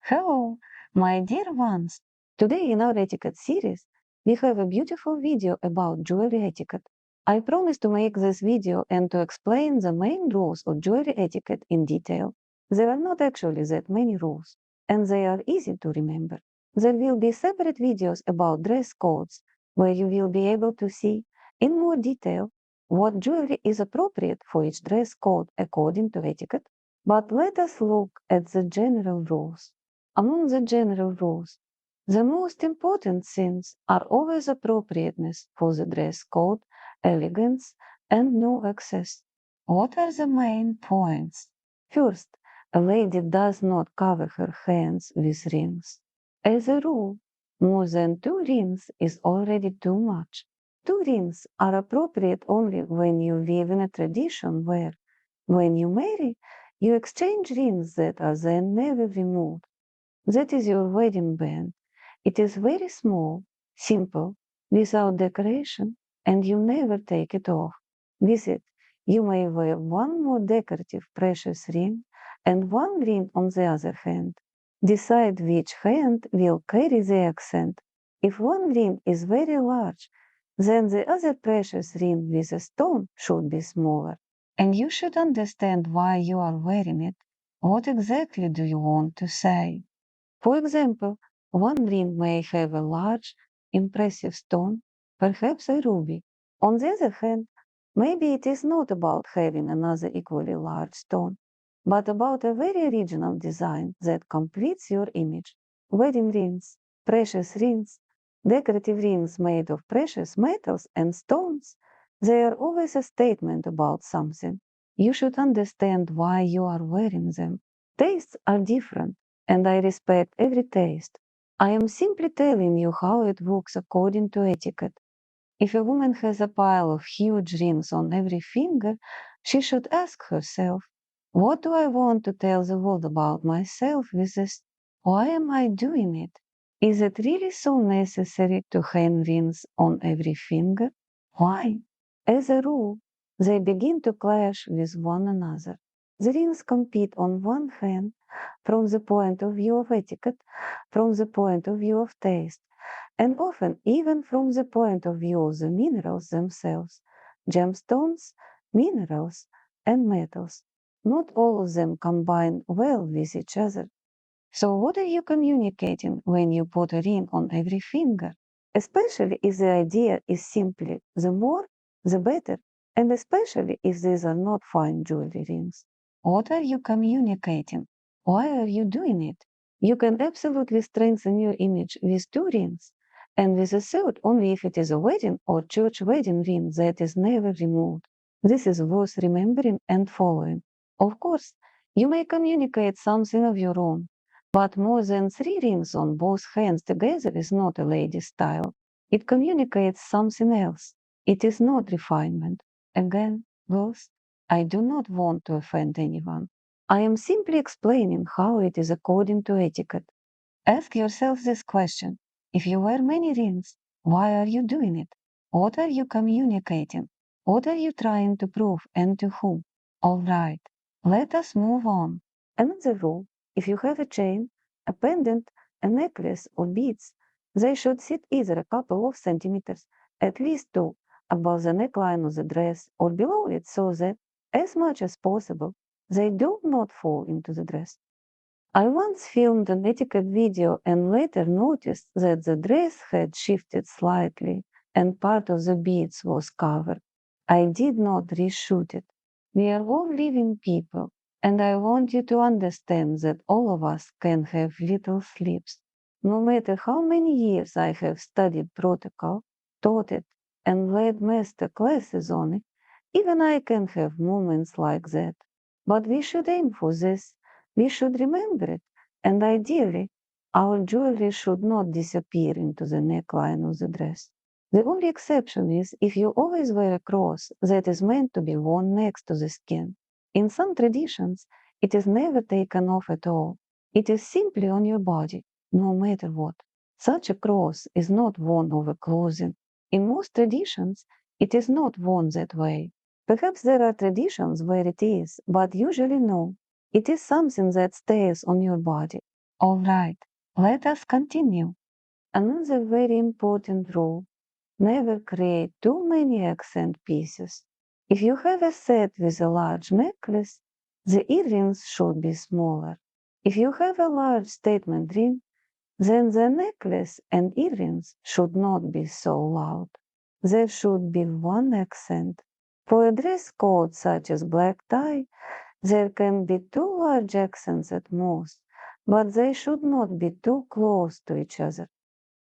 Hello, my dear ones. Today in our etiquette series, we have a beautiful video about jewelry etiquette. I promise to make this video and to explain the main rules of jewelry etiquette in detail. There are not actually that many rules, and they are easy to remember. There will be separate videos about dress codes, where you will be able to see in more detail what jewelry is appropriate for each dress code according to etiquette. But let us look at the general rules. Among the general rules, the most important things are always appropriateness for the dress code, elegance, and no excess. What are the main points? First, a lady does not cover her hands with rings. As a rule, more than 2 rings is already too much. 2 rings are appropriate only when you live in a tradition where, when you marry, you exchange rings that are then never removed. That is your wedding band. It is very small, simple, without decoration, and you never take it off. With it, you may wear one more decorative precious ring and one ring on the other hand. Decide which hand will carry the accent. If one ring is very large, then the other precious ring with a stone should be smaller. And you should understand why you are wearing it. What exactly do you want to say? For example, one ring may have a large, impressive stone, perhaps a ruby. On the other hand, maybe it is not about having another equally large stone, but about a very original design that completes your image. Wedding rings, precious rings, decorative rings made of precious metals and stones, they are always a statement about something. You should understand why you are wearing them. Tastes are different, and I respect every taste. I am simply telling you how it works according to etiquette. If a woman has a pile of huge rings on every finger, she should ask herself, what do I want to tell the world about myself with this? Why am I doing it? Is it really so necessary to hang rings on every finger? Why? As a rule, they begin to clash with one another. The rings compete on one hand from the point of view of etiquette, from the point of view of taste, and often even from the point of view of the minerals themselves, gemstones, minerals, and metals. Not all of them combine well with each other. So what are you communicating when you put a ring on every finger? Especially if the idea is simply the more, the better, and especially if these are not fine jewelry rings. What are you communicating? Why are you doing it? You can absolutely strengthen your image with 2 rings, and with a third only if it is a wedding or church wedding ring that is never removed. This is worth remembering and following. Of course, you may communicate something of your own, but more than 3 rings on both hands together is not a lady style. It communicates something else. It is not refinement. Again, girls, I do not want to offend anyone. I am simply explaining how it is according to etiquette. Ask yourself this question. If you wear many rings, why are you doing it? What are you communicating? What are you trying to prove and to whom? All right, let us move on. Another rule, if you have a chain, a pendant, a necklace, or beads, they should sit either a couple of centimeters, at least 2, above the neckline of the dress or below it so that, as much as possible, they do not fall into the dress. I once filmed an etiquette video and later noticed that the dress had shifted slightly and part of the beads was covered. I did not reshoot it. We are all living people, and I want you to understand that all of us can have little slips. No matter how many years I have studied protocol, taught it, and led master classes on it, even I can have moments like that. But we should aim for this. We should remember it, and ideally, our jewelry should not disappear into the neckline of the dress. The only exception is if you always wear a cross that is meant to be worn next to the skin. In some traditions, it is never taken off at all. It is simply on your body, no matter what. Such a cross is not worn over clothing. In most traditions, it is not worn that way. Perhaps there are traditions where it is, but usually no. It is something that stays on your body. Alright, let us continue. Another very important rule: never create too many accent pieces. If you have a set with a large necklace, the earrings should be smaller. If you have a large statement ring, then the necklace and earrings should not be so loud. There should be one accent. For a dress code such as black tie, there can be two large accents at most, but they should not be too close to each other.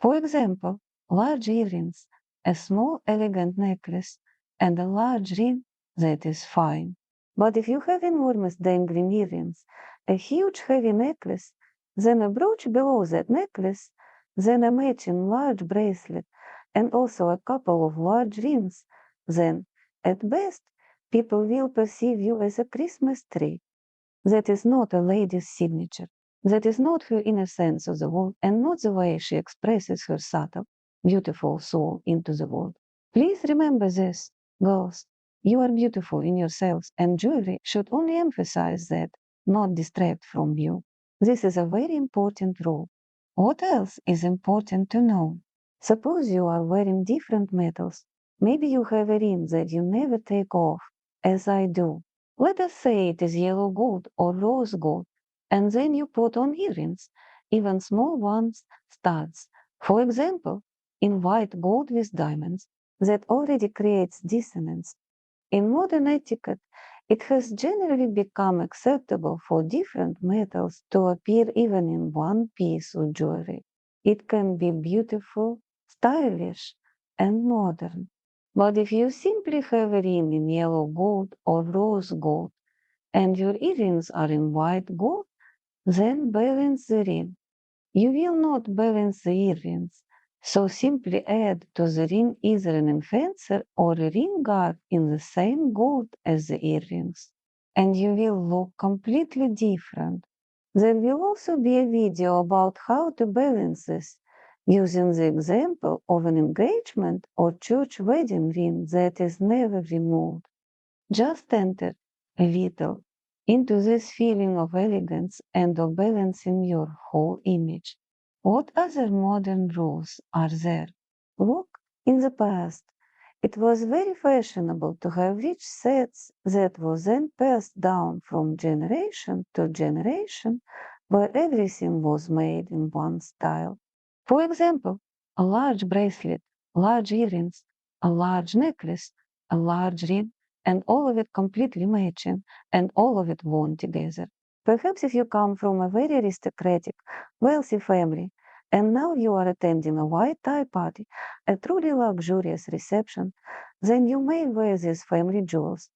For example, large earrings, a small elegant necklace, and a large ring, that is fine. But if you have enormous dangling earrings, a huge heavy necklace, then a brooch below that necklace, then a matching large bracelet, and also a couple of large rings, then, at best, people will perceive you as a Christmas tree. That is not a lady's signature. That is not her inner sense of the world and not the way she expresses her subtle, beautiful soul into the world. Please remember this, girls. You are beautiful in yourselves, and jewelry should only emphasize that, not distract from you. This is a very important rule. What else is important to know? Suppose you are wearing different metals. Maybe you have a ring that you never take off, as I do. Let us say it is yellow gold or rose gold, and then you put on earrings, even small ones, studs. For example, in white gold with diamonds, that already creates dissonance. In modern etiquette, it has generally become acceptable for different metals to appear even in one piece of jewelry. It can be beautiful, stylish, and modern. But if you simply have a ring in yellow gold or rose gold, and your earrings are in white gold, then balance the ring. You will not balance the earrings, so simply add to the ring either an enhancer or a ring guard in the same gold as the earrings, and you will look completely different. There will also be a video about how to balance this, using the example of an engagement or church wedding ring that is never removed. Just enter a little into this feeling of elegance and of balancing your whole image. What other modern rules are there? Look, in the past, it was very fashionable to have rich sets that was then passed down from generation to generation, where everything was made in one style. For example, a large bracelet, large earrings, a large necklace, a large ring, and all of it completely matching, and all of it worn together. Perhaps if you come from a very aristocratic, wealthy family, and now you are attending a white tie party, a truly luxurious reception, then you may wear these family jewels.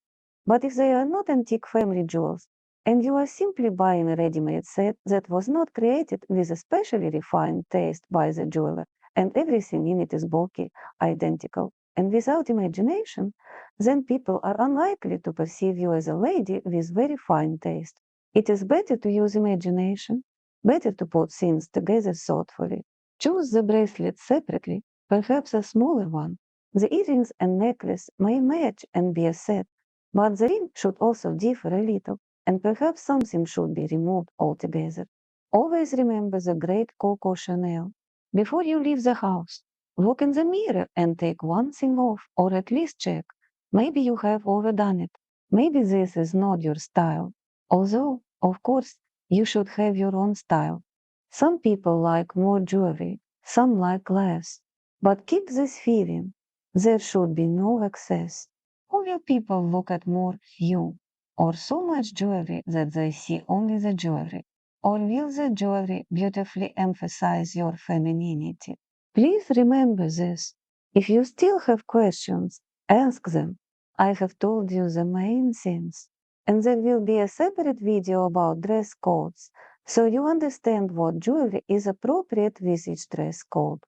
But if they are not antique family jewels, and you are simply buying a ready-made set that was not created with a specially refined taste by the jeweler, and everything in it is bulky, identical, and without imagination, then people are unlikely to perceive you as a lady with very fine taste. It is better to use imagination, better to put things together thoughtfully. Choose the bracelet separately, perhaps a smaller one. The earrings and necklace may match and be a set, but the ring should also differ a little, and perhaps something should be removed altogether. Always remember the great Coco Chanel. Before you leave the house, look in the mirror and take one thing off, or at least check. Maybe you have overdone it. Maybe this is not your style. Although, of course, you should have your own style. Some people like more jewelry, some like less. But keep this feeling. There should be no excess. Or will people look at more you, or so much jewelry that they see only the jewelry? Or will the jewelry beautifully emphasize your femininity? Please remember this. If you still have questions, ask them. I have told you the main things. And there will be a separate video about dress codes, so you understand what jewelry is appropriate with each dress code.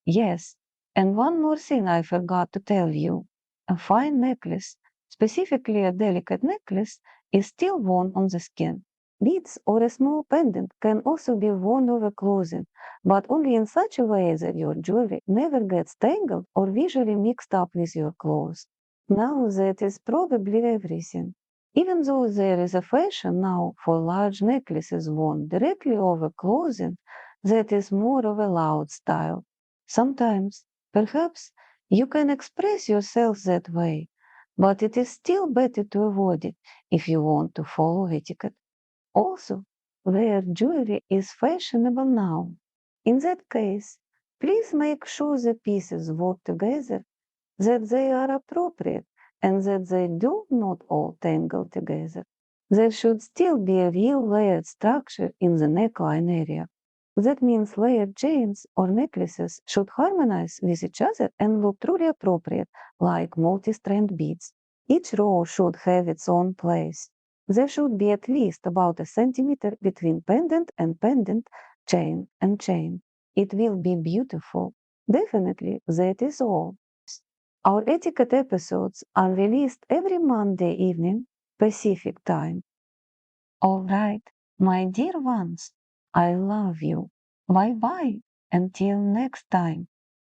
Yes, and one more thing I forgot to tell you. A fine necklace, specifically a delicate necklace, is still worn on the skin. Beads or a small pendant can also be worn over clothing, but only in such a way that your jewelry never gets tangled or visually mixed up with your clothes. Now that is probably everything. Even though there is a fashion now for large necklaces worn directly over clothing that is more of a loud style, sometimes, perhaps, you can express yourself that way, but it is still better to avoid it if you want to follow etiquette. Also, wear jewelry is fashionable now. In that case, please make sure the pieces work together, that they are appropriate, and that they do not all tangle together. There should still be a real layered structure in the neckline area. That means layered chains or necklaces should harmonize with each other and look truly appropriate, like multi-strand beads. Each row should have its own place. There should be at least about a centimeter between pendant and pendant, chain and chain. It will be beautiful. Definitely, that is all. Our etiquette episodes are released every Monday evening, Pacific time. All right, my dear ones, I love you. Bye bye. Until next time.